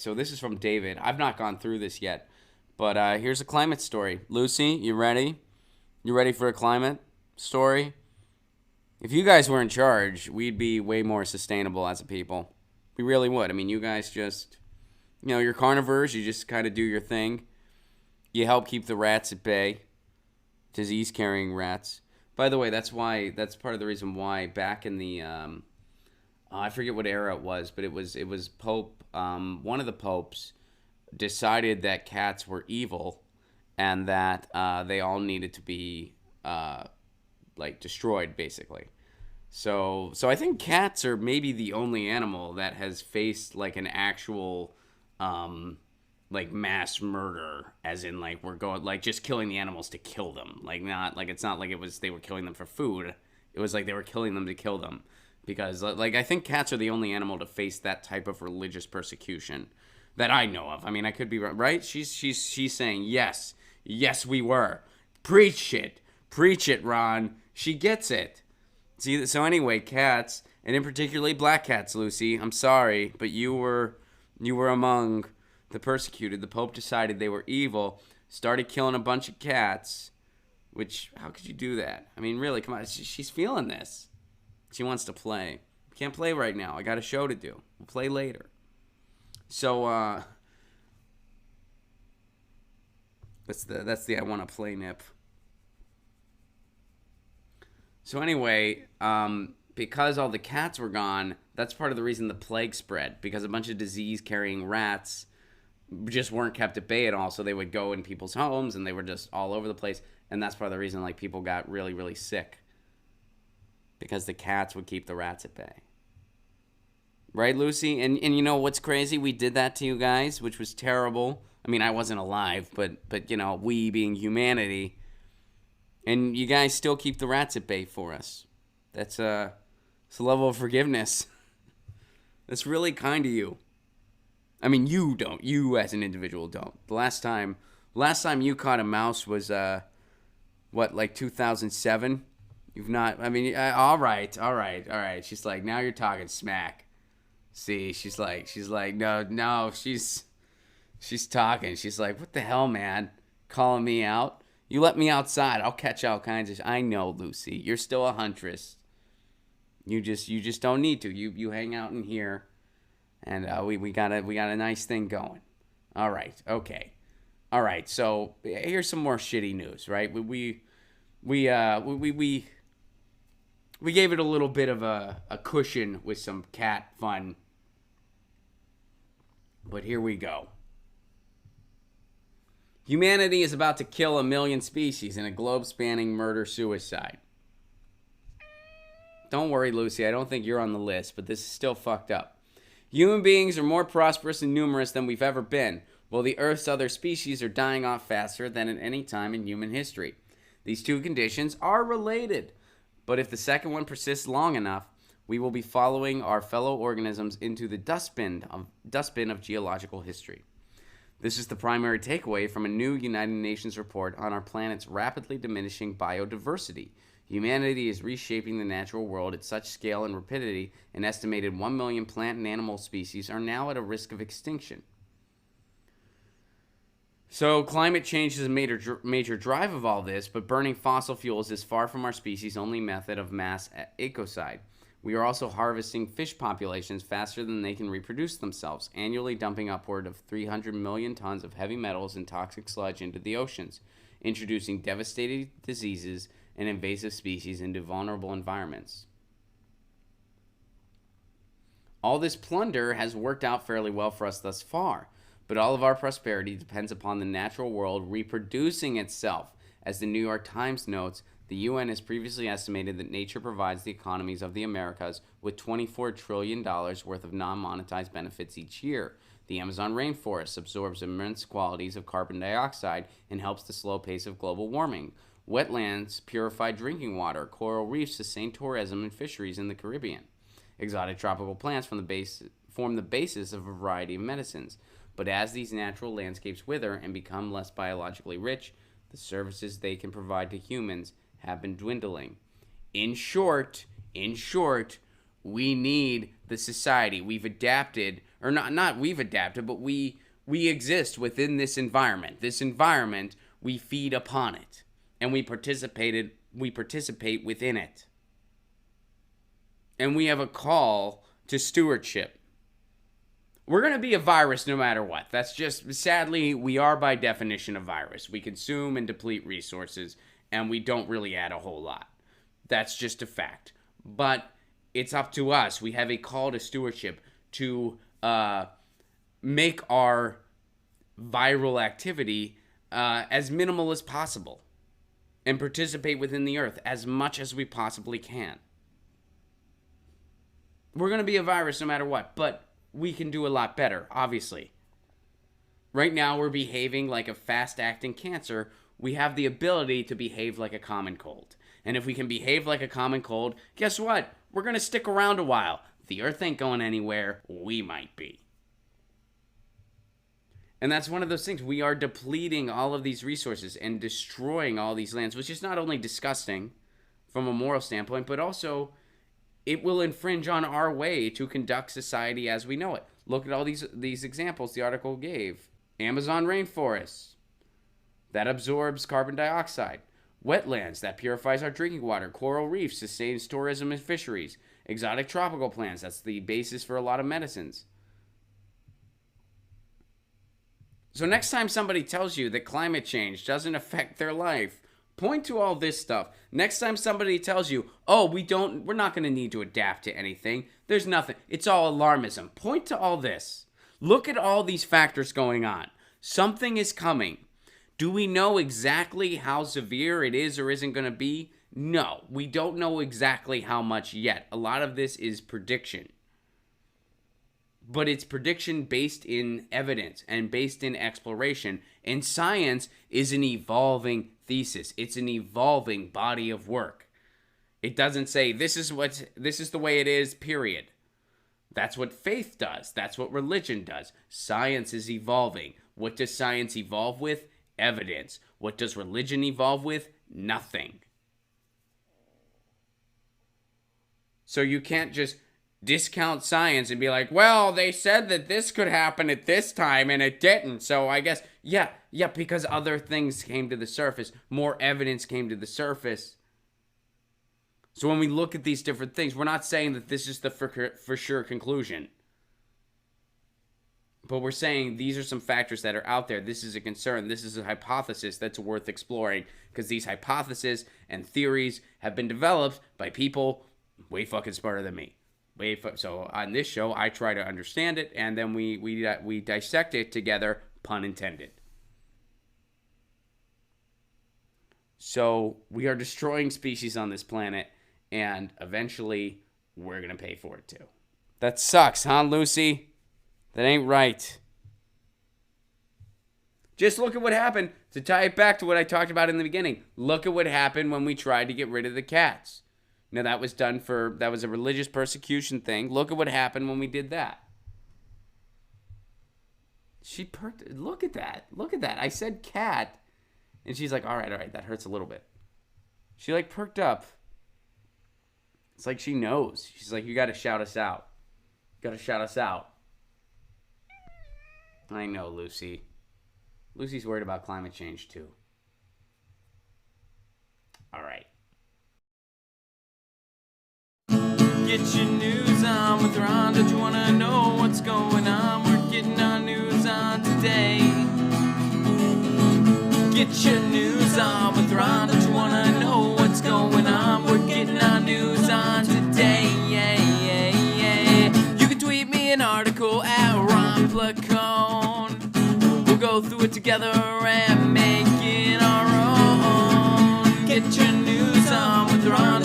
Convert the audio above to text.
So this is from David. I've not gone through this yet, but here's a climate story. Lucy, you ready? You ready for a climate story? If you guys were in charge, we'd be way more sustainable as a people. We really would. I mean, you guys just, you're carnivores. You just kind of do your thing. You help keep the rats at bay, disease-carrying rats. By the way, that's part of the reason why back in the I forget what era it was, but it was Pope. One of the popes decided that cats were evil, and that they all needed to be destroyed, basically. So I think cats are maybe the only animal that has faced like an actual mass murder, as in we're going just killing the animals to kill them. It's not like it was they were killing them for food. It was like they were killing them to kill them. Because, I think cats are the only animal to face that type of religious persecution that I know of. I mean, I could be wrong, right? She's saying, yes, we were. Preach it, Ron. She gets it. See, so anyway, cats, and in particularly black cats, Lucy, I'm sorry, but you were among the persecuted. The Pope decided they were evil, started killing a bunch of cats, which, how could you do that? I mean, really, come on, she's feeling this. She wants to play. Can't play right now. I got a show to do. We'll play later. So, that's the I want to play nip. So anyway, because all the cats were gone, that's part of the reason the plague spread. Because a bunch of disease-carrying rats just weren't kept at bay at all. So they would go in people's homes, and they were just all over the place. And that's part of the reason people got really, really sick. Because the cats would keep the rats at bay. Right, Lucy? And you know what's crazy? We did that to you guys, which was terrible. I mean, I wasn't alive, but we being humanity. And you guys still keep the rats at bay for us. It's a level of forgiveness. That's really kind of you. I mean, you don't. You as an individual don't. The last time you caught a mouse was, 2007? You've not, I mean, all right. She's like, now you're talking smack. See, she's like, no, she's talking. She's like, what the hell, man? Calling me out? You let me outside, I'll catch all kinds of, I know, Lucy, you're still a huntress. You just don't need to. You hang out in here, and we got a nice thing going. All right, okay. All right, so here's some more shitty news, right? We gave it a little bit of a cushion with some cat fun. But here we go. Humanity is about to kill 1 million species in a globe-spanning murder-suicide. Don't worry, Lucy, I don't think you're on the list, but this is still fucked up. Human beings are more prosperous and numerous than we've ever been, while the Earth's other species are dying off faster than at any time in human history. These two conditions are related. But if the second one persists long enough, we will be following our fellow organisms into the dustbin of geological history. This is the primary takeaway from a new United Nations report on our planet's rapidly diminishing biodiversity. Humanity is reshaping the natural world at such scale and rapidity, an estimated 1 million plant and animal species are now at a risk of extinction. So climate change is a major drive of all this, but burning fossil fuels is far from our species' only method of mass ecocide. We are also harvesting fish populations faster than they can reproduce themselves, annually dumping upward of 300 million tons of heavy metals and toxic sludge into the oceans, introducing devastating diseases and invasive species into vulnerable environments. All this plunder has worked out fairly well for us thus far, but all of our prosperity depends upon the natural world reproducing itself. As the New York Times notes, the UN has previously estimated that nature provides the economies of the Americas with $24 trillion worth of non-monetized benefits each year. The Amazon rainforest absorbs immense quantities of carbon dioxide and helps the slow pace of global warming. Wetlands purify drinking water. Coral reefs sustain tourism and fisheries in the Caribbean. Exotic tropical plants form the basis of a variety of medicines. But as these natural landscapes wither and become less biologically rich, the services they can provide to humans have been dwindling. In short, We need the society. We've adapted, or not we've adapted, but we exist within this environment. This environment, we feed upon it, and we participate within it. And we have a call to stewardship. We're going to be a virus no matter what. That's just, sadly, we are by definition a virus. We consume and deplete resources, and we don't really add a whole lot. That's just a fact. But it's up to us. We have a call to stewardship to make our viral activity as minimal as possible and participate within the earth as much as we possibly can. We're going to be a virus no matter what, but we can do a lot better, obviously. Right now, we're behaving like a fast-acting cancer. We have the ability to behave like a common cold. And if we can behave like a common cold, guess what? We're going to stick around a while. The earth ain't going anywhere. We might be. And that's one of those things. We are depleting all of these resources and destroying all these lands, which is not only disgusting from a moral standpoint, but also it will infringe on our way to conduct society as we know it. Look at all these examples the article gave. Amazon rainforests, that absorbs carbon dioxide. Wetlands, that purifies our drinking water. Coral reefs, sustains tourism and fisheries. Exotic tropical plants, that's the basis for a lot of medicines. So next time somebody tells you that climate change doesn't affect their life, point to all this stuff. Next time somebody tells you, oh, we're not going to need to adapt to anything. There's nothing. It's all alarmism. Point to all this. Look at all these factors going on. Something is coming. Do we know exactly how severe it is or isn't going to be? No, we don't know exactly how much yet. A lot of this is prediction. But it's prediction based in evidence and based in exploration. And science is an evolving thesis. It's an evolving body of work. It doesn't say this is the way it is, period. That's what faith does. That's what religion does. Science is evolving. What does science evolve with? Evidence. What does religion evolve with? Nothing. So you can't just discount science and be like, well, they said that this could happen at this time and it didn't. So I guess, yeah, because other things came to the surface. More evidence came to the surface. So when we look at these different things, we're not saying that this is the for sure conclusion. But we're saying these are some factors that are out there. This is a concern. This is a hypothesis that's worth exploring because these hypotheses and theories have been developed by people way fucking smarter than me. So on this show, I try to understand it, and then we dissect it together, pun intended. So we are destroying species on this planet, and eventually we're going to pay for it too. That sucks, huh, Lucy? That ain't right. Just look at what happened. To tie it back to what I talked about in the beginning, look at what happened when we tried to get rid of the cats. Now, that was a religious persecution thing. Look at what happened when we did that. She perked. Look at that. Look at that. I said cat. And she's like, all right, that hurts a little bit. She like perked up. It's like she knows. She's like, you got to shout us out. You got to shout us out. I know, Lucy. Lucy's worried about climate change, too. All right. Get your news on with Ron. Don't you want to know what's going on? We're getting our news on today. Get your news on with Ron. Don't you want to know what's going on? We're getting our news on today. You can tweet me an article at Ron Placone. We'll go through it together and make it our own. Get your news on with Ron.